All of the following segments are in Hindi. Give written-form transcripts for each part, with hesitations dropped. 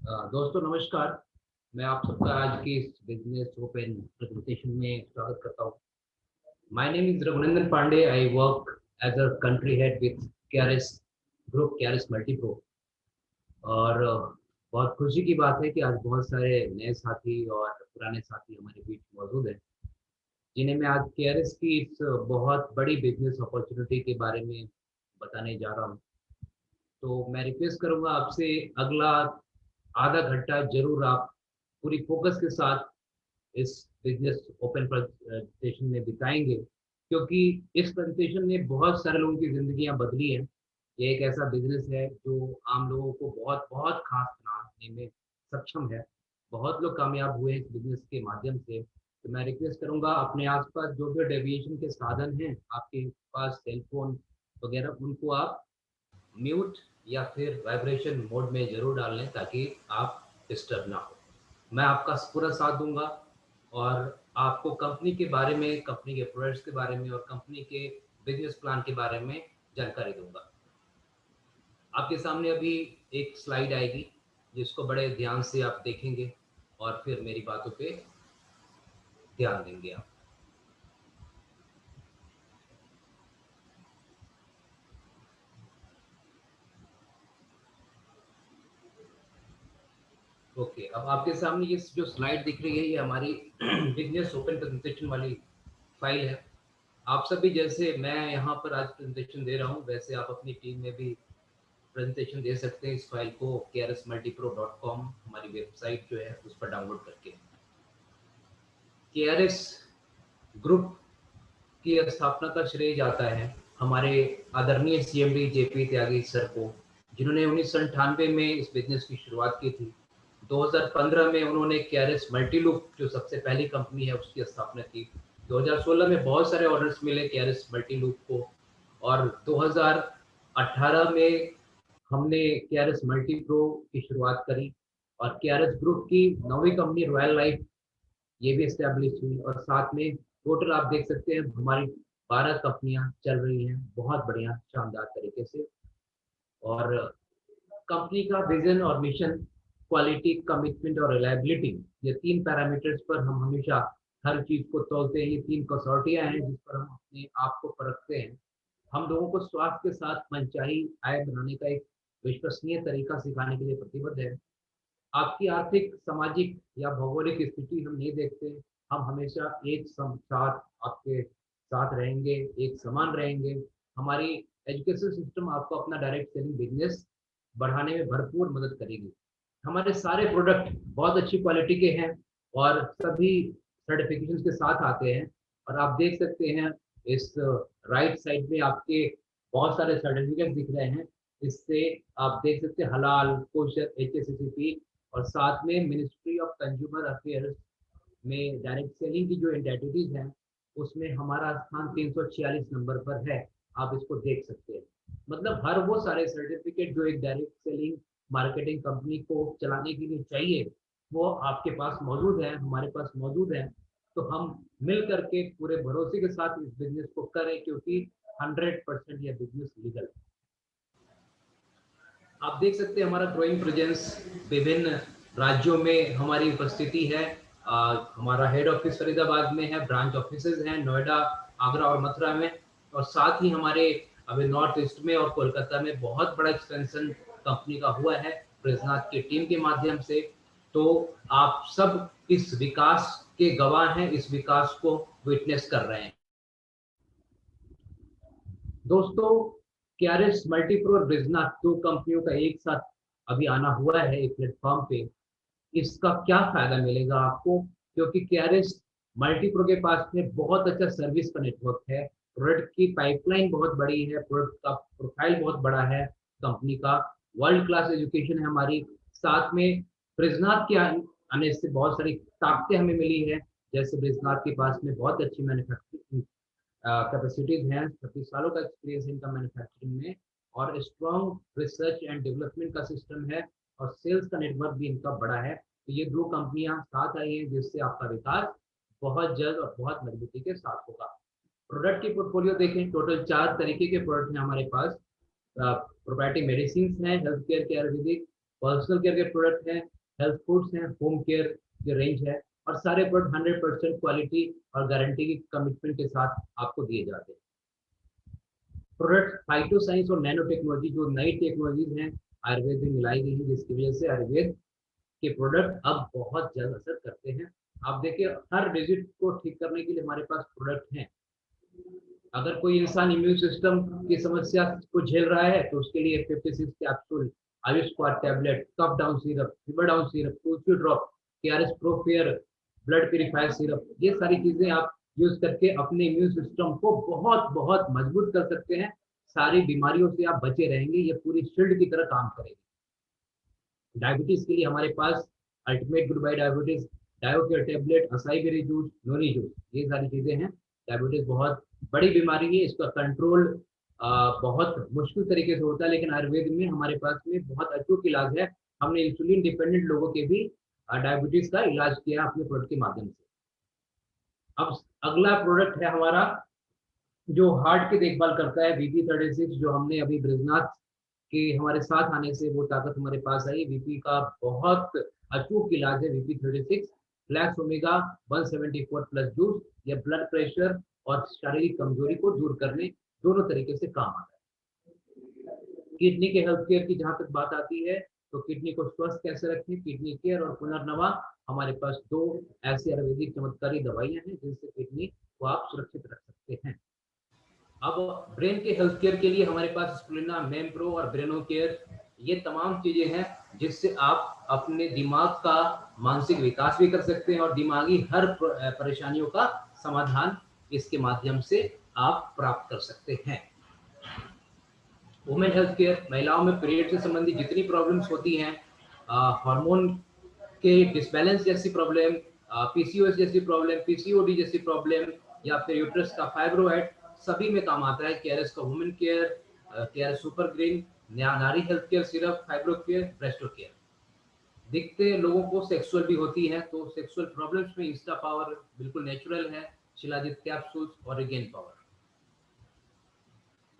दोस्तों नमस्कार। मैं आप सबका आज की इस बिजनेस ओपन प्रेजेंटेशन में स्वागत करता हूँ। My name is Raghunandan Pandey. I work as a country head with KRS group, KRS Multipro. और बहुत खुशी की बात है कि आज बहुत सारे नए साथी और पुराने साथी हमारे बीच मौजूद हैं, जिन्हें मैं आज केआरएस की इस बहुत बड़ी बिजनेस अपॉर्चुनिटी के बारे में बताने जा रहा हूँ। तो मैं रिक्वेस्ट करूंगा आपसे, अगला आधा घंटा जरूर आप पूरी फोकस के साथ इस बिजनेस ओपन प्रेजेंटेशन में बिताएंगे, क्योंकि इस प्रेजेंटेशन ने बहुत सारे लोगों की जिंदगियां बदली हैं। ये एक ऐसा बिजनेस है जो आम लोगों को बहुत बहुत खास बनाने में सक्षम है। बहुत लोग कामयाब हुए हैं इस बिजनेस के माध्यम से। तो मैं रिक्वेस्ट करूंगा, अपने आसपास जो भी डेविएशन के साधन हैं आपके पास, सेलफोन वगैरह, उनको आप म्यूट या फिर वाइब्रेशन मोड में ज़रूर डाल लें, ताकि आप डिस्टर्ब ना हो। मैं आपका पूरा साथ दूंगा और आपको कंपनी के बारे में, कंपनी के प्रोडक्ट्स के बारे में और कंपनी के बिजनेस प्लान के बारे में जानकारी दूंगा। आपके सामने अभी एक स्लाइड आएगी, जिसको बड़े ध्यान से आप देखेंगे और फिर मेरी बातों पे ध्यान देंगे आप। ओके, अब आपके सामने ये जो स्लाइड दिख रही है, ये हमारी बिजनेस ओपन प्रेजेंटेशन वाली फाइल है। आप सभी, जैसे मैं यहाँ पर आज प्रेजेंटेशन दे रहा हूँ, वैसे आप अपनी टीम में भी प्रेजेंटेशन दे सकते हैं। इस फाइल को krsmultipro.com हमारी वेबसाइट जो है उस पर डाउनलोड करके। केआरएस ग्रुप की स्थापना का श्रेय जाता है हमारे आदरणीय सीएमडी जेपी त्यागी सर को, जिन्होंने 1998 में इस बिजनेस की शुरुआत की थी। 2015 में उन्होंने केआरएस मल्टीलूप, जो सबसे पहली कंपनी है, उसकी स्थापना की। 2016 में बहुत सारे ऑर्डर्स मिले केआरएस मल्टीलूप को, और 2018 में हमने केआरएस मल्टीप्रो की शुरुआत करी, और केआरएस ग्रुप की नौवीं कंपनी रॉयल लाइफ ये भी एस्टेब्लिश हुई। और साथ में टोटल आप देख सकते हैं हमारी 12 कंपनियां चल रही हैं बहुत बढ़िया शानदार तरीके से। और कंपनी का विजन और मिशन, क्वालिटी, कमिटमेंट और रिलायबिलिटी, ये तीन पैरामीटर्स पर हम हमेशा हर चीज को तोलते हैं। ये तीन कसौटियां हैं जिस पर हम अपने आप को परखते हैं। हम लोगों को स्वास्थ्य के साथ मनचाही आय बनाने का एक विश्वसनीय तरीका सिखाने के लिए प्रतिबद्ध है। आपकी आर्थिक, सामाजिक या भौगोलिक स्थिति हम नहीं देखते। हम हमेशा एक साथ आपके साथ रहेंगे, एक समान रहेंगे। हमारी एजुकेशन सिस्टम आपको अपना डायरेक्ट सेलिंग बिजनेस बढ़ाने में भरपूर मदद करेगी। हमारे सारे प्रोडक्ट बहुत अच्छी क्वालिटी के हैं और सभी सर्टिफिकेशन के साथ आते हैं। और आप देख सकते हैं इस राइट साइड में आपके बहुत सारे सर्टिफिकेट दिख रहे हैं। इससे आप देख सकते हैं हलाल, कोशर, HACCP, और साथ में मिनिस्ट्री ऑफ कंज्यूमर अफेयर्स में डायरेक्ट सेलिंग की जो एंटिटीज हैं, उसमें हमारा स्थान 346 नंबर पर है। आप इसको देख सकते हैं। मतलब हर वो सारे सर्टिफिकेट जो एक डायरेक्ट सेलिंग मार्केटिंग कंपनी को चलाने के लिए चाहिए, वो आपके पास मौजूद है, हमारे पास मौजूद है। तो हम मिल करके पूरे भरोसे के साथ इस बिजनेस को करें, क्योंकि 100% यह बिजनेस लीगल है। आप देख सकते हैं हमारा ग्रोइंग प्रेजेंस, विभिन्न राज्यों में हमारी उपस्थिति है। हमारा हेड ऑफिस फरीदाबाद में है, ब्रांच ऑफिसेज हैं नोएडा, आगरा और मथुरा में। और साथ ही हमारे अभी नॉर्थ ईस्ट में और कोलकाता में बहुत बड़ा एक्सपेंशन कंपनी का हुआ है ब्रजनाथ की टीम के माध्यम से। तो आप सब इस विकास के गवाह हैं, इस विकास को विटनेस कर रहे हैं। दोस्तों, केआरएस मल्टीप्रो और ब्रिजनाथ, दो कंपनियों का एक साथ अभी आना हुआ है एक प्लेटफॉर्म पे। इसका क्या फायदा मिलेगा आपको? क्योंकि केआरएस मल्टीप्रो के पास में बहुत अच्छा सर्विस का नेटवर्क है, प्रोडक्ट की पाइपलाइन बहुत बड़ी है, प्रोडक्ट का प्रोफाइल बहुत बड़ा है, कंपनी का वर्ल्ड क्लास एजुकेशन है हमारी। साथ में ब्रिजनाथ के आने से बहुत सारी ताकतें हमें मिली है। जैसे ब्रिजनाथ के पास में बहुत अच्छी मैन्युफैक्चरिंग कैपेसिटीज हैं, 36 सालों का एक्सपीरियंस है इनका मैन्युफैक्चरिंग में, और स्ट्रॉन्ग रिसर्च एंड डेवलपमेंट का सिस्टम है, और सेल्स का नेटवर्क भी इनका बड़ा है। तो ये दो कंपनियां साथ आई हैं, जिससे आपका विकास बहुत जल्द और बहुत मजबूती के साथ होगा। प्रोडक्ट की पोर्टफोलियो देखें, टोटल 4 तरीके के प्रोडक्ट हैं हमारे पास। प्रोबैटिक मेडिसिन हैं, हेल्थ केयर के आयुर्वेदिक, पर्सनल केयर के प्रोडक्ट हैं, हेल्थ फूड्स हैं, होम केयर की रेंज है, और सारे प्रोडक्ट 100% क्वालिटी और गारंटी की कमिटमेंट के साथ आपको दिए जाते हैं। प्रोडक्ट फाइटो साइंस और नैनो टेक्नोलॉजी, जो नई टेक्नोलॉजीज हैं आयुर्वेद में मिलाई गई है, जिसकी वजह से आयुर्वेद के प्रोडक्ट अब बहुत ज्यादा असर करते हैं। आप देखिए, हर डिजीज को ठीक करने के लिए हमारे पास प्रोडक्ट हैं। अगर कोई इंसान इम्यून सिस्टम की समस्या को झेल रहा है तो उसके लिए 56 capsule, Ayush squad tablet, cup down syrup, fever down syrup, Tulsi drop, KRS pro fair, blood purifier syrup, ये सारी चीजें आप यूज करके अपने इम्यून सिस्टम को बहुत बहुत मजबूत कर सकते हैं। सारी बीमारियों से आप बचे रहेंगे, ये पूरी शील्ड की तरह काम करेगी। डायबिटीज के लिए हमारे पास ultimate good bye diabetes, Diocare tablet, acai berry juice, noni juice, ये सारी चीजें हैं। डायबिटीज बहुत बड़ी बीमारी है, इसका कंट्रोल बहुत मुश्किल तरीके से होता है, लेकिन आयुर्वेद में हमारे पास में बहुत अचूक इलाज है। हमने इंसुलिन डिपेंडेंट लोगों के भी डायबिटीज का इलाज किया अपने प्रोडक्ट के माध्यम से। अब अगला प्रोडक्ट है हमारा जो हार्ट की देखभाल करता है, BP36, जो हमने अभी ब्रिजनाथ के हमारे साथ आने से वो ताकत हमारे पास आई। बीपी का बहुत अचूक इलाज है BP36। Flax omega 174 plus juice, ये ब्लड प्रेशर और शारीरिक कमजोरी को दूर करने दोनों तरीके से काम आता है। किडनी के हेल्थ केयर की जहां तक बात आती है, तो किडनी को स्वस्थ कैसे रखें, किडनी केयर और पुनर्नवा, हमारे पास दो ऐसी आयुर्वेदिक चमत्कारी दवाइयां हैं जिनसे किडनी को आप सुरक्षित रख सकते हैं। अब ब्रेन के हेल्थ केयर के लिए हमारे पास स्प्लेना, मेम प्रो और ब्रेनो केयर, ये तमाम चीजें हैं जिससे आप अपने दिमाग का मानसिक विकास भी कर सकते हैं और दिमागी हर परेशानियों का समाधान इसके माध्यम से आप प्राप्त कर सकते हैं। वुमेन हेल्थ केयर, महिलाओं में पीरियड से संबंधित जितनी प्रॉब्लम्स होती हैं, हार्मोन के डिसबैलेंस जैसी प्रॉब्लम, पीसीओएस जैसी प्रॉब्लम, पीसीओडी जैसी प्रॉब्लम, या फिर यूट्रस का फाइब्रोइड, सभी में काम आता है केआरएस का women care, KRS super green, नारी हेल्थ केयर सिर्फ, फाइब्रो केयर, ब्रेस्टो केयर। दिखते लोगों को सेक्सुअल भी होती है, तो सेक्सुअल प्रॉब्लम्स में इंस्टा पावर बिल्कुल नेचुरल है, शिलाजित कैप्सूल्स और रिगेन पावर।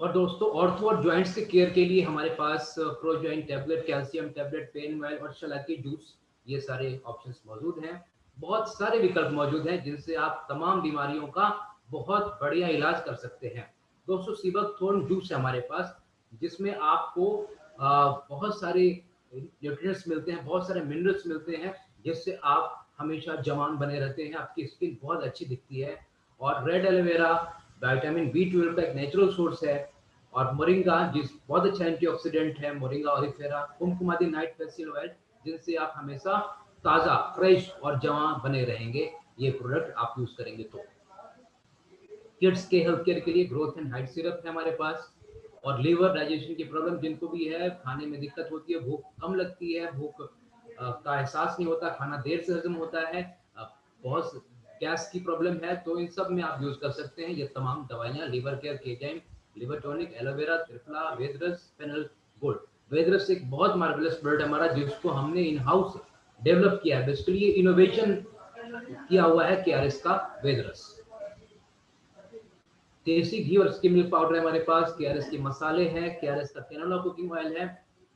और दोस्तों, ऑर्थो और जॉइंट्स के केयर के लिए हमारे पास pro joint tablet, calcium tablet, pain oil और शलाकी जूस, ये सारे ऑप्शंस मौजूद हैं। बहुत सारे विकल्प मौजूद हैं जिनसे आप तमाम बीमारियों का बहुत बढ़िया इलाज कर सकते हैं। दोस्तों, सीबक थोर्न जूस है हमारे पास, जिसमें आपको बहुत सारे न्यूट्रिएंट्स मिलते हैं, बहुत सारे मिनरल्स मिलते हैं, जिससे आप हमेशा जवान बने रहते हैं, आपकी स्किन बहुत अच्छी दिखती है। और रेड एलोवेरा विटामिन B12 का एक नेचुरल सोर्स है, और मोरिंगा जिस बहुत अच्छा एंटीऑक्सीडेंट है, moringa ऑलिफेरा, Kumkumadi night facial oil, जिनसे आप हमेशा ताज़ा, फ्रेश और जवान बने रहेंगे, ये प्रोडक्ट आप यूज करेंगे तो। किड्स के हेल्थ केयर के लिए ग्रोथ एंड हाइट सिरप है हमारे पास। और लीवर डाइजेशन की प्रॉब्लम जिनको भी है, खाने में दिक्कत होती है, भूख कम लगती है, भूख का एहसास नहीं होता, खाना देर से हजम होता है, बहुत गैस की प्रॉब्लम है, तो इन सब में आप यूज कर सकते हैं ये तमाम दवाइयाँ। लीवर केयर, केजाइम, लिवर टॉनिक, एलोवेरा, त्रिफला, वेदरस, फेनल गोल्ड। वेदरस एक बहुत मार्वेलस प्रोडक्ट है हमारा, जिसको हमने इन हाउस डेवलप किया है, बेसिकली ये इनोवेशन किया हुआ है केआरएस का वेदरस। देसी घी और स्किम मिल्क पाउडर है हमारे पास, केआरएस के मसाले हैं, केआरएस का कैनोला कुकिंग ऑयल है,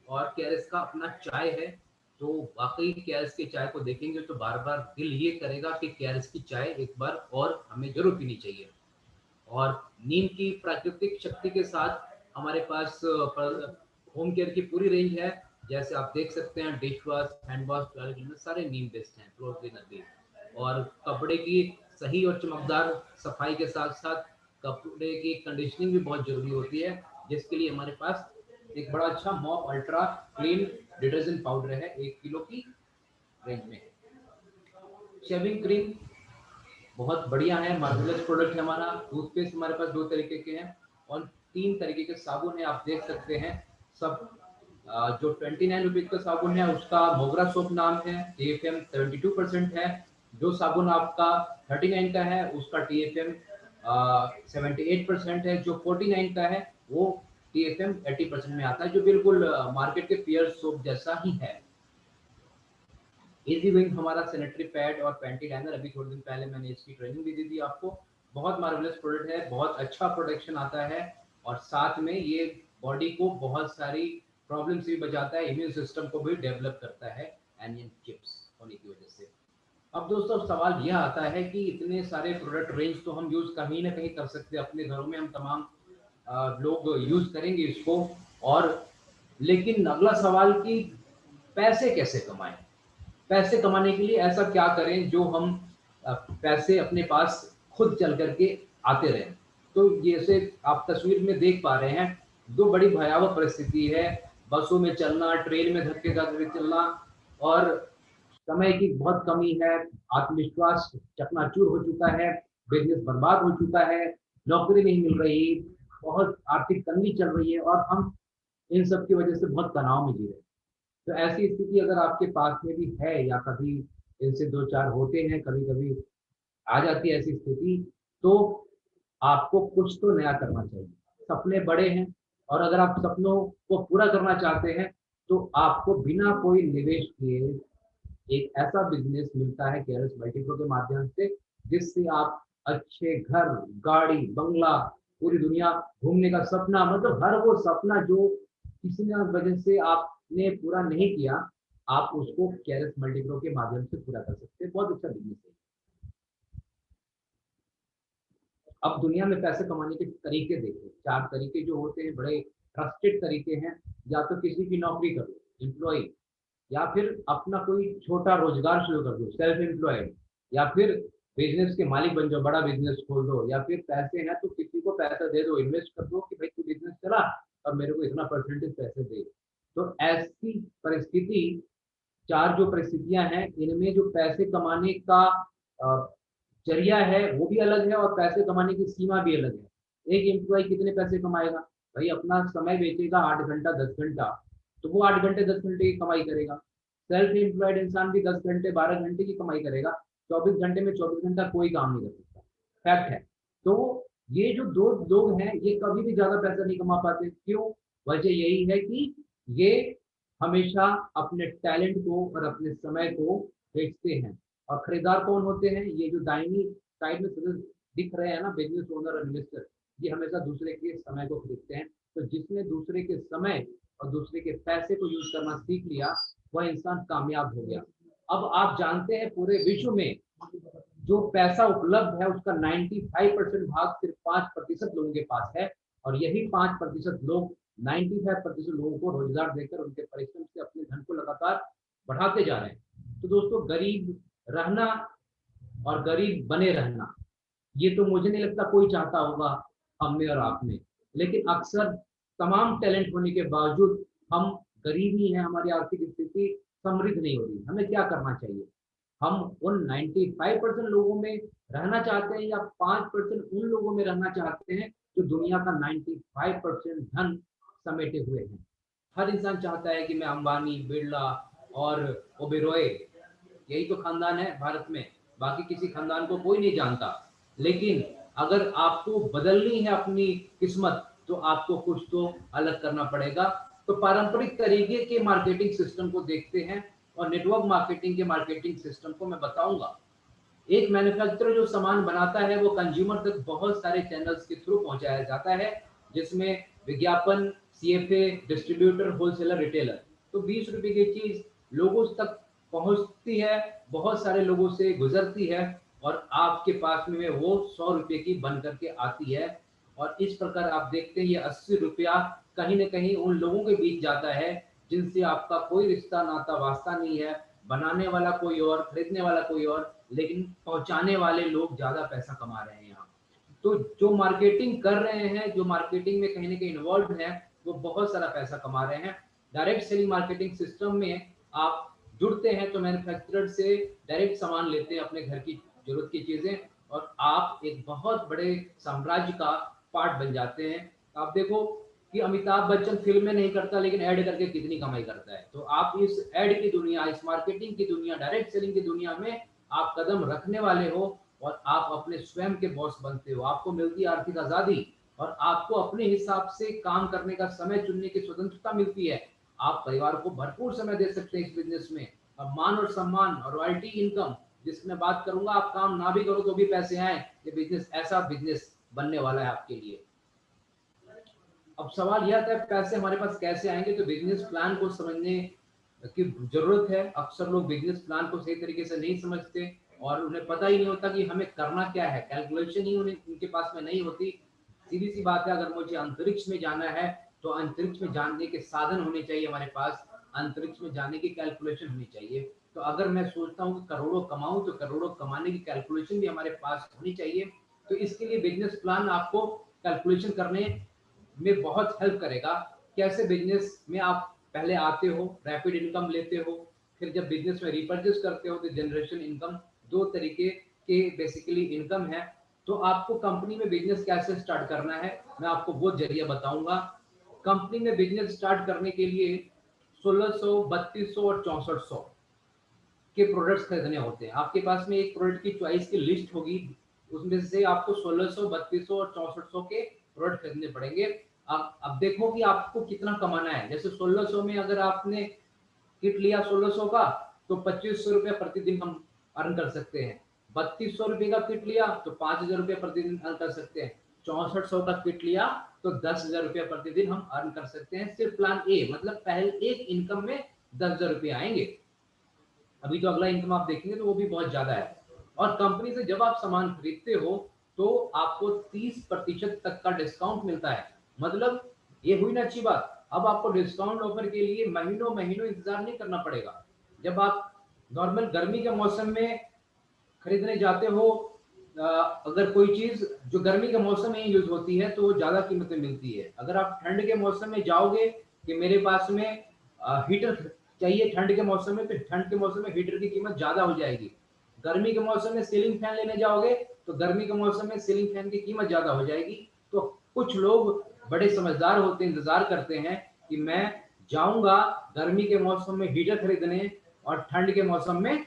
और केआरएस का अपना चाय है। तो वाकई केआरएस की चाय को देखेंगे तो बार बार दिल ये करेगा कि केआरएस की चाय एक बार और हमें जरूर पीनी चाहिए। और नीम की प्राकृतिक शक्ति के साथ हमारे पास होम केयर की पूरी रेंज है। जैसे आप देख सकते हैं, dish wash, hand wash, toilet cleaner, सारे नीम बेस्ड हैं, फ्लोर क्लीनर भी। और कपड़े की सही और चमकदार सफाई के साथ साथ कपड़े की कंडीशनिंग भी बहुत जरूरी होती है, जिसके लिए हमारे पास एक बड़ा अच्छा mop ultra clean detergent powder है, 1 किलो की रेंज में। शेविंग क्रीम बहुत बढ़िया है, मार्वेलस प्रोडक्ट है हमारा। टूथपेस्ट हमारे पास 2 तरीके के हैं, और 3 तरीके के साबुन है, आप देख सकते हैं सब। जो 29 रुपीज का साबुन है उसका मोगरा सोप नाम है, TFM 72% है। जो साबुन आपका 39 का है उसका TFM 78% है। जो 49 का है वो TFM 80% में आता है, जो बिल्कुल मार्केट के पियर सोप जैसा ही है। इजी विंग हमारा सैनिटरी पैड और पैंटी लाइनर, अभी थोड़े दिन पहले मैंने इसकी ट्रेनिंग भी दी थी आपको। बहुत मार्वेलस प्रोडक्ट है, बहुत अच्छा प्रोडक्शन आता है, और साथ में ये बॉडी को बहुत सारी प्रॉब्लम से भी बचाता है, इम्यून सिस्टम को भी डेवलप करता है एनियन चिप्स होने की वजह से। अब दोस्तों सवाल यह आता है कि इतने सारे प्रोडक्ट रेंज तो हम यूज कहीं ना कहीं कर सकते हैं अपने घरों में, हम तमाम लोग यूज करेंगे इसको, और लेकिन अगला सवाल कि पैसे कैसे कमाएं। पैसे कमाने के लिए ऐसा क्या करें जो हम पैसे अपने पास खुद चल करके आते रहें। तो जैसे आप तस्वीर में देख पा रहे हैं, दो बड़ी भयावह परिस्थिति है, बसों में चलना, ट्रेन में धक्के खाते चलना, और समय की बहुत कमी है, आत्मविश्वास चकनाचूर हो चुका है, बिजनेस बर्बाद हो चुका है, नौकरी नहीं मिल रही, बहुत आर्थिक तंगी चल रही है, और हम इन सब की वजह से बहुत तनाव में जी रहे हैं। तो ऐसी स्थिति अगर आपके पास में भी है, या कभी इनसे दो चार होते हैं, कभी कभी आ जाती है ऐसी स्थिति, तो आपको कुछ तो नया करना चाहिए। सपने बड़े हैं, और अगर आप सपनों को पूरा करना चाहते हैं, तो आपको बिना कोई निवेश किए एक ऐसा बिजनेस मिलता है केयरलेस मल्टीप्रो के माध्यम से, जिससे आप अच्छे घर, गाड़ी, बंगला, पूरी दुनिया घूमने का सपना, मतलब हर वो सपना जो किसी न वजह से आपने पूरा नहीं किया, आप उसको केयरलेस मल्टीप्रो के माध्यम से पूरा कर सकते हैं। बहुत अच्छा बिजनेस है। अब दुनिया में पैसे कमाने के तरीके देखो, चार तरीके जो होते हैं बड़े ट्रस्टेड तरीके हैं। या तो किसी की नौकरी करो, एम्प्लॉय, या फिर अपना कोई छोटा रोजगार शुरू कर दो, सेल्फ एम्प्लॉयड, या फिर बिजनेस के मालिक बन जाओ, बड़ा बिजनेस खोल दो, या फिर पैसे हैं तो किसी को पैसा दे दो, इन्वेस्ट कर दो कि भाई तू बिजनेस चला और मेरे को इतना परसेंटेज पैसे दे। तो ऐसी परिस्थिति, चार जो परिस्थितियां हैं, इनमें जो पैसे कमाने का जरिया है वो भी अलग है, और पैसे कमाने की सीमा भी अलग है। एक एम्प्लॉय कितने पैसे कमाएगा? भाई अपना समय बेचेगा 8 घंटा 10 घंटा, तो वो 8 घंटे 10 घंटे की कमाई करेगा। सेल्फ एम्प्लॉयड इंसान भी 10 घंटे 12 घंटे की कमाई करेगा। 24 घंटे में 24 घंटा कोई काम नहीं कर सकता, फैक्ट है। तो ये जो दो लोग हैं, ये कभी भी ज्यादा पैसा नहीं कमा पाते। क्यों? वजह यही है कि ये हमेशा अपने टैलेंट को और अपने समय को बेचते हैं। और खरीदार कौन होते हैं? ये जो दाहिनी साइड में सदस्य दिख रहे हैं ना, बिजनेस ओनर और इन्वेस्टर, ये हमेशा दूसरे के समय को खरीदते हैं। तो जिसने दूसरे के समय और दूसरे के पैसे को यूज करना सीख लिया, वह इंसान कामयाब हो गया। अब आप जानते हैं पूरे विश्व में जो पैसा उपलब्ध है उसका 95% भाग सिर्फ 5% लोगों के पास है, और यही 5% लोग 95% लोगों को रोजगार देकर उनके परिश्रम से अपने धन को लगातार बढ़ाते जा रहे हैं। तो दोस्तों, गरीब रहना और गरीब बने रहना, ये तो मुझे नहीं लगता कोई चाहता होगा, हम में और आप में। लेकिन अक्सर तमाम टैलेंट होने के बावजूद हम गरीब ही हैं, हमारी आर्थिक स्थिति समृद्ध नहीं हो रही। हमें क्या करना चाहिए? हम उन 95% लोगों में रहना चाहते हैं, या 5% उन लोगों में रहना चाहते हैं जो दुनिया का 95% धन समेटे हुए हैं? हर इंसान चाहता है कि मैं अंबानी, बिरला और ओबेरॉय, यही तो खानदान है भारत में, बाकी किसी खानदान को कोई नहीं जानता। लेकिन अगर आपको बदलनी है अपनी किस्मत, तो आपको कुछ तो अलग करना पड़ेगा। तो पारंपरिक तरीके के मार्केटिंग सिस्टम को देखते हैं, और नेटवर्क मार्केटिंग के मार्केटिंग सिस्टम को मैं बताऊंगा। एक मैन्युफैक्चरर जो सामान बनाता है वो कंज्यूमर तक बहुत सारे चैनल्स के थ्रू पहुंचाया जाता है, जिसमें विज्ञापन, सीएफए, डिस्ट्रीब्यूटर, होलसेलर, रिटेलर। तो 20 रुपए की चीज लोगों तक पहुंचती है, बहुत सारे लोगों से गुजरती है, और आपके पास में वो 100 रुपए की बन करके आती है। और इस प्रकार आप देखते हैं ये 80 रुपया कहीं ना कहीं उन लोगों के बीच जाता है जिनसे आपका कोई रिश्ता नाता वास्ता नहीं है। बनाने वाला कोई और, खरीदने वाला कोई और, लेकिन पहुंचाने वाले लोग ज्यादा पैसा कमा रहे हैं यहाँ। तो जो मार्केटिंग कर रहे हैं, जो मार्केटिंग में कहीं ना कहीं इन्वॉल्व है, वो बहुत सारा पैसा कमा रहे हैं। डायरेक्ट सेलिंग मार्केटिंग सिस्टम में आप जुड़ते हैं तो मैन्युफैक्चरर से डायरेक्ट सामान लेते हैं, अपने घर की जरूरत की चीजें, और आप एक बहुत बड़े साम्राज्य का पार्ट बन जाते हैं। आप देखो कि अमिताभ बच्चन फिल्में नहीं करता, लेकिन ऐड करके कितनी कमाई करता है। तो आप इस ऐड की दुनिया, इस मार्केटिंग की दुनिया, डायरेक्ट सेलिंग की दुनिया में आप कदम रखने वाले हो, और आप अपने स्वयं के बॉस बनते हो। आपको मिलती है आर्थिक आजादी, और आपको अपने हिसाब से काम करने का समय चुनने की स्वतंत्रता मिलती है। आप परिवार को भरपूर समय दे सकते हैं इस बिजनेस में। अब मान और सम्मान और रॉयल्टी इनकम, जिसमें बात करूंगा, आप काम ना भी करो तो भी पैसे आए। ये बिजनेस ऐसा बिजनेस बनने वाला है आपके लिए। अब सवाल यह आता है पैसे हमारे पास कैसे आएंगे, तो बिजनेस प्लान को समझने की जरूरत है। अक्सर लोग बिजनेस प्लान को सही तरीके से नहीं समझते और उन्हें पता ही नहीं होता कि हमें करना क्या है, कैलकुलेशन ही उनके पास में नहीं होती। सीधी सी बात है, अगर मुझे अंतरिक्ष में जाना है तो अंतरिक्ष में जाने के साधन होने चाहिए हमारे पास, अंतरिक्ष में जाने की कैलकुलेशन होनी चाहिए। तो अगर मैं सोचता हूँ कि करोड़ों कमाऊं तो करोड़ों कमाने की कैलकुलेशन भी हमारे पास होनी चाहिए। तो इसके लिए बिजनेस प्लान आपको कैलकुलेशन करने में बहुत हेल्प करेगा। कैसे बिजनेस में आप पहले आते हो, रैपिड इनकम लेते हो, फिर जब बिजनेस में रिपर्चेस करते हो तो जनरेशन इनकम, दो तरीके के बेसिकली इनकम है। तो आपको कंपनी में बिजनेस कैसे स्टार्ट करना है, मैं आपको वो जरिया बताऊंगा। कंपनी में बिजनेस स्टार्ट करने के लिए 1600, 3200 और 6400 के प्रोडक्ट्स खरीदने होते हैं। आपके पास में एक प्रोडक्ट की चॉइस की लिस्ट होगी, उसमें से आपको 1600, 3200 और 6400 के प्रोडक्ट खरीदने पड़ेंगे। अब देखो कि आपको कितना कमाना है। जैसे 1600 में अगर आपने किट लिया 1600 का तो 2500 रुपया प्रतिदिन हम अर्न कर सकते हैं। 3200 रुपये का किट लिया तो 5000 रुपये प्रतिदिन अर्न कर सकते हैं। 6400 का किट लिया तो 10,000 रुपये प्रतिदिन हम अर्न कर सकते हैं, सिर्फ प्लान ए, मतलब पहले एक इनकम में 10,000 रुपये आएंगे। अभी तो अगला इनकम आप देखेंगे तो वो भी बहुत ज्यादा है। और कंपनी से जब आप सामान खरीदते हो तो आपको 30% तक का डिस्काउंट मिलता है। मतलब ये हुई ना अच्छी बात। अब आपको डिस्काउंट ऑफर के लिए महीनों महीनों इंतजार नहीं करना पड़ेगा। जब आप नॉर्मल गर्मी के मौसम में खरीदने जाते हो, अगर कोई चीज जो गर्मी के मौसम में यूज होती है तो वो ज्यादा कीमत में मिलती है। अगर आप ठंड के मौसम में जाओगे कि मेरे पास में हीटर चाहिए ठंड के मौसम में, तो ठंड के मौसम में हीटर की कीमत ज्यादा हो जाएगी। गर्मी के मौसम में सीलिंग फैन लेने जाओगे तो गर्मी के मौसम में सीलिंग फैन की कीमत ज्यादा हो जाएगी। तो कुछ लोग बड़े समझदार होते हैं, इंतजार करते हैं कि मैं जाऊंगा गर्मी के मौसम में हीटर खरीदने और ठंड के मौसम में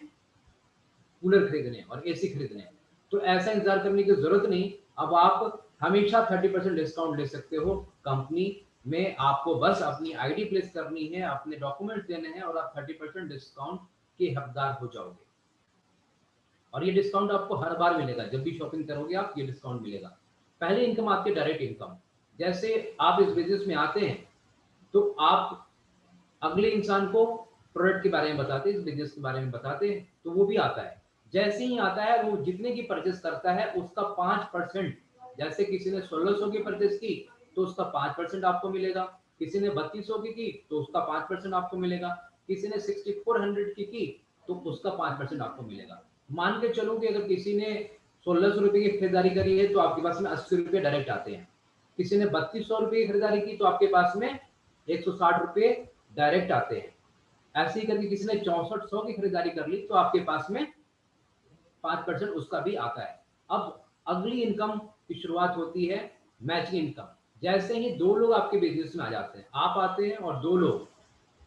कूलर खरीदने और एसी खरीदने। तो ऐसा इंतजार करने की जरूरत नहीं। अब आप हमेशा 30% डिस्काउंट ले सकते हो कंपनी में। आपको बस अपनी आईडी प्लेस करनी है, अपने डॉक्यूमेंट्स देने हैं और आप 30% डिस्काउंट के हकदार हो जाओगे। और ये डिस्काउंट आपको हर बार मिलेगा, जब भी शॉपिंग करोगे आप ये डिस्काउंट मिलेगा। पहले इनकम आती है डायरेक्ट इनकम। जैसे आप इस बिजनेस में आते हैं तो आप अगले इंसान को प्रोडक्ट के बारे में बताते हैं, इस बिजनेस के बारे में बताते हैं, तो वो भी आता है। जैसे ही आता है वो जितने की परचेस करता है उसका 5%, जैसे किसी ने 1600 की परचेस की तो उसका 5% आपको मिलेगा, किसी ने 3200 की तो उसका 5% आपको मिलेगा, किसी ने 6400 की तो उसका 5% आपको मिलेगा। मान के चलो कि अगर किसी ने 1600 रुपए की खरीदारी करी है तो आपके पास में 80 रुपए डायरेक्ट आते हैं। किसी ने 3200 रुपए की खरीदारी की तो आपके पास में 160 रुपए डायरेक्ट आते हैं। ऐसे ही करके किसी ने 6400 की खरीदारी कर ली तो आपके पास में 5% उसका भी आता है। अब अगली इनकम की शुरुआत होती है मैचिंग इनकम। जैसे ही दो लोग आपके बिजनेस में आ जाते हैं, आप आते हैं और दो लोग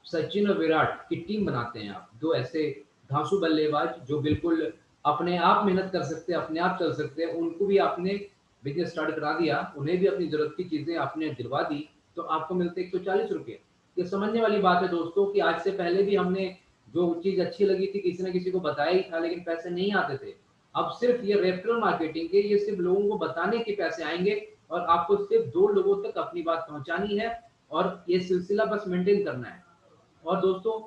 सचिन और विराट की टीम बनाते हैं, आप दो ऐसे धांसू बल्लेबाज जो बिल्कुल अपने आप मेहनत कर सकते हैं, अपने आप चल सकते हैं, उनको भी आपने बिजनेस स्टार्ट करा दिया, उन्हें भी अपनी जरूरत की चीजें आपने दिलवा दी तो आपको मिलते 140 रुपये। ये समझने वाली बात है दोस्तों कि आज से पहले भी हमने जो चीज अच्छी लगी थी किसी ना किसी को बताया ही था, लेकिन पैसे नहीं आते थे। अब सिर्फ ये रेफरल मार्केटिंग के, ये सिर्फ लोगों को बताने के पैसे आएंगे और आपको सिर्फ 2 लोगों तक अपनी बात पहुंचानी है और ये सिलसिला बस मेंटेन करना है। और दोस्तों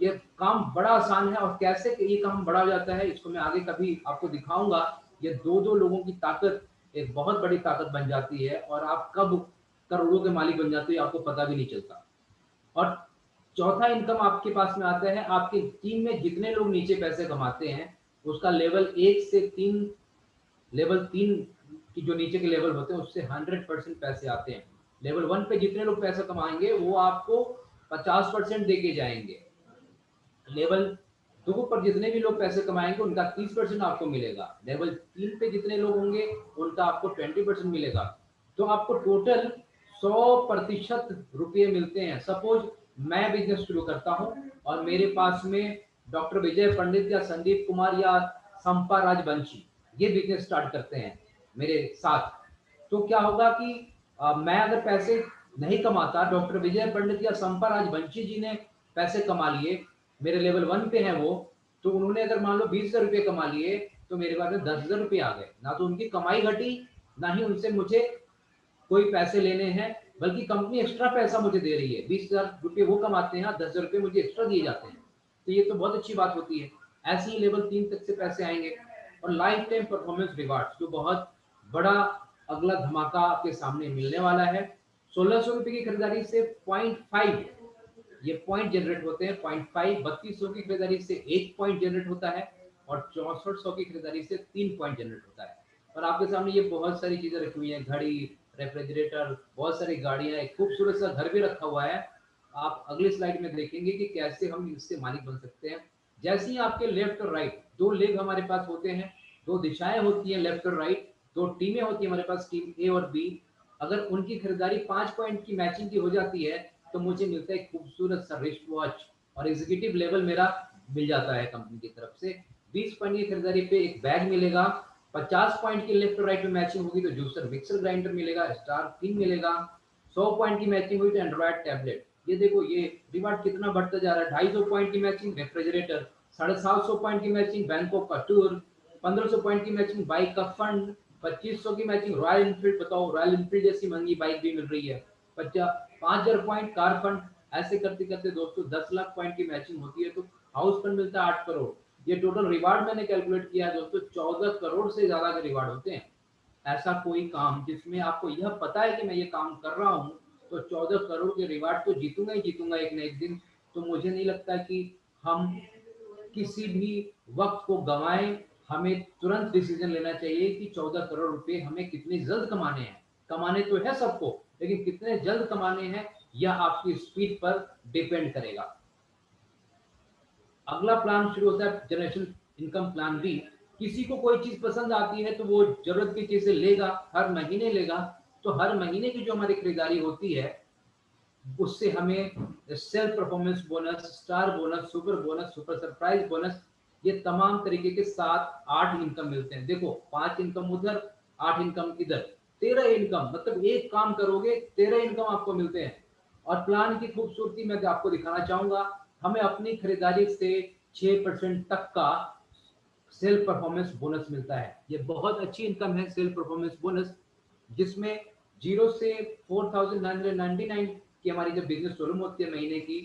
ये काम बड़ा आसान है और कैसे ये काम बड़ा हो जाता है इसको मैं आगे कभी आपको दिखाऊंगा। ये दो दो लोगों की ताकत एक बहुत बड़ी ताकत बन जाती है और आप कब करोड़ों के मालिक बन जाते हैं आपको पता भी नहीं चलता। और चौथा इनकम आपके पास में आता है, आपकी टीम में जितने लोग नीचे पैसे कमाते हैं उसका लेवल 1 से 3, लेवल 3 की जो नीचे के लेवल होते हैं उससे 100% पैसे आते हैं। लेवल 1 पे जितने लोग पैसा कमाएंगे वो आपको 50% देके जाएंगे। लेवल 2 पर जितने भी लोग पैसे कमाएंगे उनका 30% आपको मिलेगा। लेवल 3 पे जितने लोग होंगे उनका आपको 20% मिलेगा। तो आपको टोटल 100% रुपये मिलते हैं। सपोज मैं बिजनेस शुरू करता हूं और मेरे पास में डॉक्टर विजय पंडित या संदीप कुमार या संपा राजवंशी ये बिजनेस स्टार्ट करते हैं मेरे साथ। तो क्या होगा कि मैं अगर पैसे नहीं कमाता, डॉक्टर विजय पंडित या संपा राजवंशी जी ने पैसे कमा लिए, मेरे लेवल 1 पे हैं वो, तो उन्होंने अगर मान लो 20,000 रुपये कमा लिए तो मेरे पास में 10,000 रुपये आ गए। ना तो उनकी कमाई घटी, ना ही उनसे मुझे कोई पैसे लेने हैं, बल्कि कंपनी एक्स्ट्रा पैसा मुझे दे रही है। 20,000 रुपये वो कमाते हैं, 10,000 रुपये मुझे एक्स्ट्रा दिए जाते हैं, तो ये तो बहुत अच्छी बात होती है। ऐसे ही लेवल 3 तक से पैसे आएंगे। और लाइफ टाइम परफॉर्मेंस रिवार्ड्स, जो बहुत बड़ा अगला धमाका आपके सामने मिलने वाला है। 1600 रुपये की खरीदारी से 0.5 ये पॉइंट जनरेट होते हैं। 0.5 3200 की खरीदारी से 1 पॉइंट जनरेट होता है, और 6400 की खरीदारी से 3 पॉइंट जनरेट होता है। और आपके सामने ये बहुत सारी चीजें रखी हुई हैं, घड़ी, रेफ्रिजरेटर, बहुत सारी गाड़ियां, एक खूबसूरत सा घर भी रखा हुआ है। आप अगली स्लाइड में देखेंगे कि कैसे हम इससे मालिक बन सकते हैं। जैसे ही आपके लेफ्ट और राइट दो लेग हमारे पास होते हैं, दो दिशाएं होती हैं लेफ्ट और राइट, दो टीमें होती है हमारे पास, टीम ए और बी। अगर उनकी खरीदारी 5 पॉइंट की मैचिंग की हो जाती है, तो मुझे मिलता है खूबसूरत सा रिस्ट वॉच, और एग्जीक्यूटिव लेवल मेरा मिल जाता है कंपनी की तरफ से। 20 पॉइंट की खरीदारी पे एक बैग मिलेगा। 50 पॉइंट की लेफ्ट और राइट में मैचिंग होगी तो जूसर मिक्सर ग्राइंडर मिलेगा, स्टार पिन मिलेगा। 100 पॉइंट की मैचिंग हुई तो एंड्रॉइड टैबलेट। ये देखो ये रिवार्ड कितना बढ़ता जा रहा है। 250 पॉइंट की मैचिंग रेफ्रिजरेटर, 750 पॉइंट की मैचिंग बैंकॉक का टूर, 1500 पॉइंट की मैचिंग बाइक का फंड, 2500 की मैचिंग रॉयल एनफील्ड। बताओ, रॉयल एनफील्ड जैसी महंगी बाइक भी मिल रही है। 5000 पॉइंट कार फंड। ऐसे करते करते दोस्तों 10 लाख पॉइंट की मैचिंग होती है तो हाउस फंड मिलता है 8 करोड़। ये टोटल रिवार्ड मैंने कैलकुलेट किया है दोस्तों, 14 करोड़ से ज्यादा के रिवार्ड होते हैं। ऐसा कोई काम जिसमें आपको यह पता है कि मैं ये काम कर रहा हूँ, तो 14 करोड़ के रिवार्ड तो जीतूंगा ही जीतूंगा एक न एक दिन। तो मुझे नहीं लगता कि हम किसी भी वक्त को गंवाएं। हमें तुरंत डिसीजन लेना चाहिए कि 14 करोड़ रुपए हमें कितने जल्द कमाने हैं। कमाने तो है सबको, लेकिन कितने जल्द कमाने हैं यह आपकी स्पीड पर डिपेंड करेगा। अगला प्लान शुरू होता है जनरेशन इनकम प्लान बी। किसी को कोई चीज पसंद आती है तो वो जरूरत की चीजें लेगा, हर महीने लेगा। तो हर महीने की जो हमारी खरीदारी होती है, उससे हमें self performance bonus, star bonus, super bonus, super surprise bonus, ये तमाम तरीके के 7-8 इनकम मिलते हैं। देखो 5 इनकम उधर, 8 इनकम इधर, 13 इनकम। मतलब एक काम करोगे 13 इनकम आपको मिलते हैं। और प्लान की खूबसूरती मैं आपको दिखाना चाहूंगा। हमें अपनी खरीदारी से 6% तक का सेल्फ परफॉर्मेंस बोनस मिलता है। ये बहुत अच्छी इनकम है सेल्फ परफॉर्मेंस बोनस, जिसमें 0 से 4,999 की हमारी जब बिजनेस शोरूम होती है महीने की,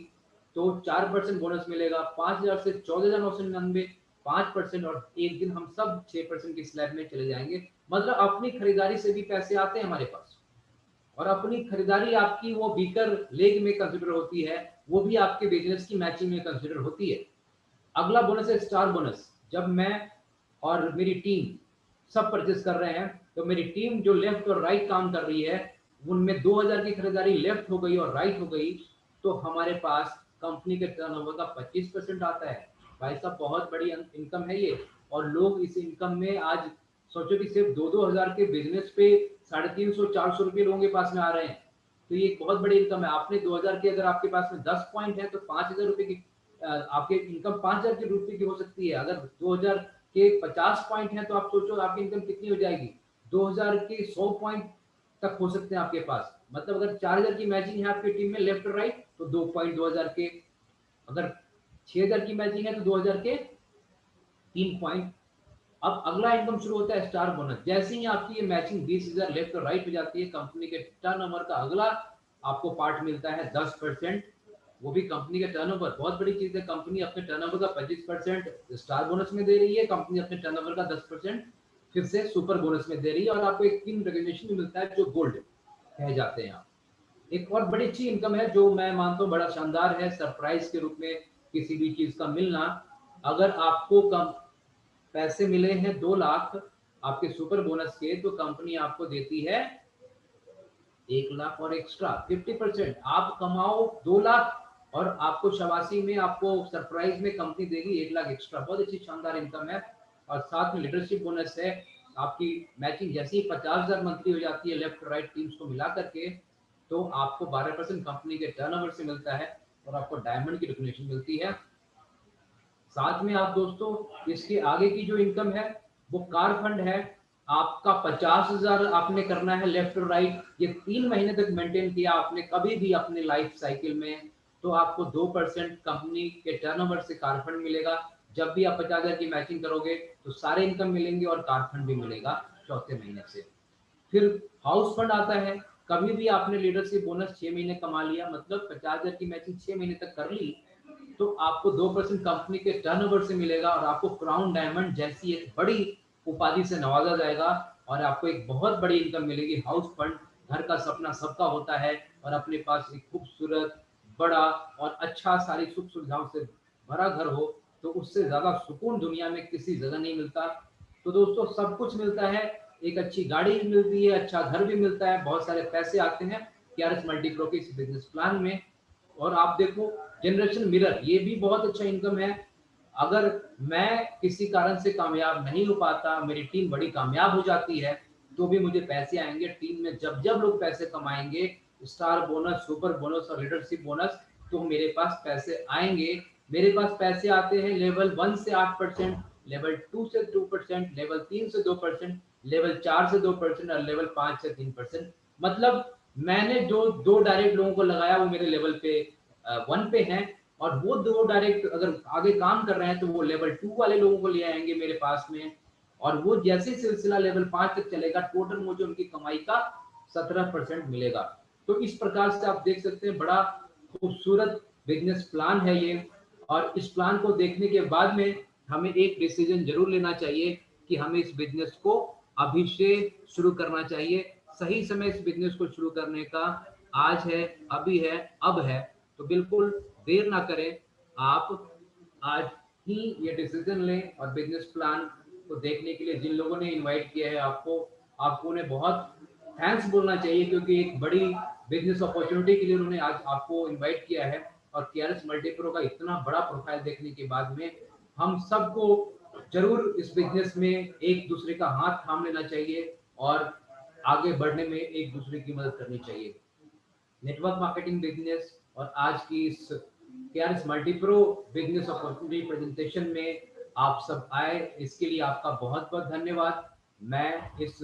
तो 4% बोनस मिलेगा। 5,000 से 14,999 5%, और एक दिन हम सब 6% की स्लैब में चले जाएंगे। मतलब अपनी खरीदारी से भी पैसे आते हैं हमारे पास, और अपनी खरीदारी आपकी वो बीकर लेग में कंसिडर होती है, वो भी आपके बिजनेस की मैचिंग में कंसिडर होती है। अगला बोनस है स्टार बोनस। जब मैं और मेरी टीम सब परचेस कर रहे हैं, तो मेरी टीम जो लेफ्ट और राइट काम कर रही है, उनमें 2000 की खरीदारी लेफ्ट हो गई और राइट हो गई, तो हमारे पास कंपनी के टर्नओवर का 25% आता है। भाई साहब बहुत बड़ी इनकम है ये। और लोग इस इनकम में आज सोचो कि सिर्फ 2-2 हजार के बिजनेस पे 350-400 रुपये लोगों के पास में आ रहे हैं। तो ये एक बहुत बड़ी इनकम है। आपने 2000 के अगर आपके पास में 10 पॉइंट है तो 5000 रुपए की आपकी इनकम 5000 के रुपए की हो सकती है। अगर 2000 के 50 पॉइंट है तो आप सोचो आपकी इनकम कितनी हो जाएगी। 2000 के 100 पॉइंट तक हो सकते हैं आपके पास। मतलब अगर 4000 की मैचिंग है आपकी टीम में लेफ्ट और राइट, तो 2 पॉइंट 2000 के। अगर 6000 की मैचिंग है तो 2000 के 3 पॉइंट। अब अगला इनकम शुरू होता है स्टार बोनस। जैसे ही आपकी ये मैचिंग 20,000 लेफ्ट और राइट हो जाती है, कंपनी के टर्नओवर का अगला आपको पार्ट मिलता है 10%। वो भी कंपनी के टर्नओवर, बहुत बड़ी चीज है। कंपनी अपने टर्नओवर का 25% स्टार बोनस में दे रही है, कंपनी अपने टर्नओवर का 10% फिर से सुपर बोनस में दे रही है, और आपको एक टीम रिकॉग्निशन भी मिलता है जो गोल्ड कहे जाते हैं। एक और बड़ी अच्छी इनकम है जो मैं मानता हूँ बड़ा शानदार है, सरप्राइज के रूप में किसी भी चीज का मिलना। अगर आपको कम पैसे मिले हैं 2 लाख आपके सुपर बोनस के, तो कंपनी आपको देती है 1 लाख और एक्स्ट्रा 50%। आप कमाओ 2 लाख और आपको शवासी में आपको सरप्राइज में कंपनी देगी 1 लाख एक्स्ट्रा। बहुत अच्छी शानदार इनकम है। और साथ में लीडरशिप बोनस है। आपकी मैचिंग जैसे ही 50,000 मंथली हो जाती है लेफ्ट राइट टीम्स को मिला करके, तो आपको 12% कंपनी के टर्नओवर से मिलता है, और आपको डायमंड की रिकॉग्निशन मिलती है। साथ में आप दोस्तों इसके आगे की जो इनकम है वो कार फंड है। आपका 50,000 आपने करना है लेफ्ट और राइट, ये 3 महीने तक मेंटेन किया आपने कभी भी अपने लाइफ साइकिल में, तो आपको 2% कंपनी के टर्नओवर से कार फंड मिलेगा। जब भी आप 50,000 की मैचिंग करोगे तो सारे इनकम मिलेंगे और कार फंड भी मिलेगा चौथे महीने से। फिर हाउस फंड आता है। कभी भी आपने लीडरशिप बोनस 6 महीने कमा लिया, मतलब 50,000 की मैचिंग 6 महीने तक कर ली, तो आपको 2% कंपनी के टर्नओवर से मिलेगा और आपको क्राउन डायमंड जैसी एक बड़ी उपाधि से नवाजा जाएगा और आपको एक बहुत बड़ी इनकम मिलेगी। हाउस फंड, घर का सपना सबका होता है और अपने पास एक खूबसूरत, बड़ा और अच्छा सारी सुख सुविधाओं से भरा घर हो, तो उससे ज्यादा सुकून दुनिया में किसी जगह नहीं मिलता। तो दोस्तों सब कुछ मिलता है, एक अच्छी गाड़ी मिलती है, अच्छा घर भी मिलता है, बहुत सारे पैसे आते हैं केआरएस मल्टीप्रो के इस बिजनेस प्लान में। और आप देखो जनरेशन मिरर, ये भी बहुत अच्छा इनकम है। अगर मैं किसी कारण से कामयाब नहीं हो पाता, मेरी टीम बड़ी कामयाब हो जाती है, तो भी मुझे पैसे आएंगे टीम में। जब जब लोग पैसे कमाएंगे, स्टार बोनस, सुपर बोनस और लीडरशिप बोनस, तो मेरे पास पैसे आएंगे। मेरे पास पैसे आते हैं लेवल 1 से 8%, लेवल 2 से 2%, लेवल 3 से 2%, लेवल 4 से 2% और लेवल 5 से 3%। मतलब मैंने जो दो डायरेक्ट लोगों को लगाया वो मेरे लेवल पे 1 पे हैं, और वो दो डायरेक्ट अगर आगे काम कर रहे हैं तो वो लेवल 2 वाले लोगों को ले आएंगे मेरे पास में, और वो जैसे सिलसिला लेवल 5 तक चलेगा, टोटल मुझे उनकी कमाई का 17% मिलेगा। तो इस प्रकार से आप देख सकते हैं, बड़ा खूबसूरत बिजनेस प्लान है ये। और इस प्लान को देखने के बाद में हमें एक डिसीजन जरूर लेना चाहिए कि हमें इस बिजनेस को अभी से शुरू करना चाहिए। सही समय इस बिजनेस को शुरू करने का आज है, अभी है, अब है। तो बिल्कुल देर ना करें, आप आज ही ये डिसीजन लें। और बिजनेस प्लान को देखने के लिए जिन लोगों ने इनवाइट किया है आपको, आपको उन्हें बहुत थैंक्स बोलना चाहिए, क्योंकि एक बड़ी बिजनेस अपॉर्चुनिटी के लिए उन्होंने आज आपको इनवाइट किया है। और केआरएस मल्टीप्रो का इतना बड़ा प्रोफाइल देखने के बाद में हम सबको जरूर इस बिजनेस में एक दूसरे का हाथ थाम लेना चाहिए और आगे बढ़ने में एक दूसरे की मदद करनी चाहिए। नेटवर्क मार्केटिंग बिजनेस और आज की इस केआरएस मल्टीप्रो बिजनेस अपॉर्चुनिटी प्रेजेंटेशन में आप सब आए, इसके लिए आपका बहुत बहुत धन्यवाद। मैं इस